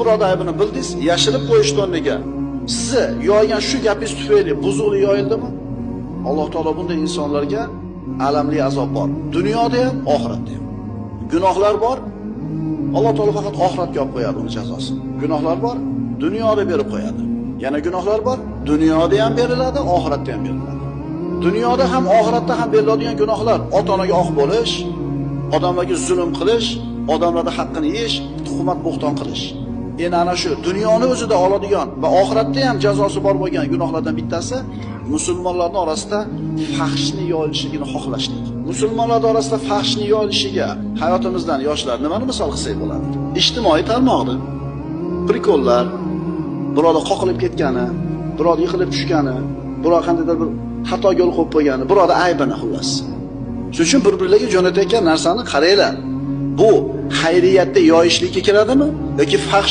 birodar aybini bildingiz, yashirib qo'yishdi o'rniga. Sizni yoygan shu gapingiz tufayli buzuqlik yoyildimi? Alloh taolo bunday insonlarga alamli azob bor. Dunyoda ham, oxiratda ham. Gunohlar bor. Alloh taolo faqat oxiratga olib qo'yadi uni jazosini. Gunohlar bor, dunyoda berib qo'yadi. Yana gunohlar bor, dunyoda ham beriladi, oxiratda ham beriladi. Dunyoda ham, oxiratda ham beriladigan gunohlar: ota-onaga oq bo'lish, odamlarga zulm qilish, odamlarning haqqini yeyish, tuhmat bo'xton qilish. Endi ana shu dunyoni o'zida oladigan va oxiratda ham jazosi bor bo'lgan gunohlardan bittasi musulmonlarning orasida fahshni yoyilishligini xohlashlik. Musulmonlar orasida fahshni yoyilishiga hayotimizdan yoshlar nimani misol qilsak bo'ladi? Ijtimoiy tarmoqda prikollar, birovlar qoqilib ketgani, birovlar yiqilib tushgani, birovlar qandaydir bir xato yo'l qo'yib qo'ygani, birovlar aybini xullas. Shuning uchun bir-birlarga jo'natayotgan narsani qaranglar. Bu xayriyatda yoyishlikka kiradimi yoki fahsh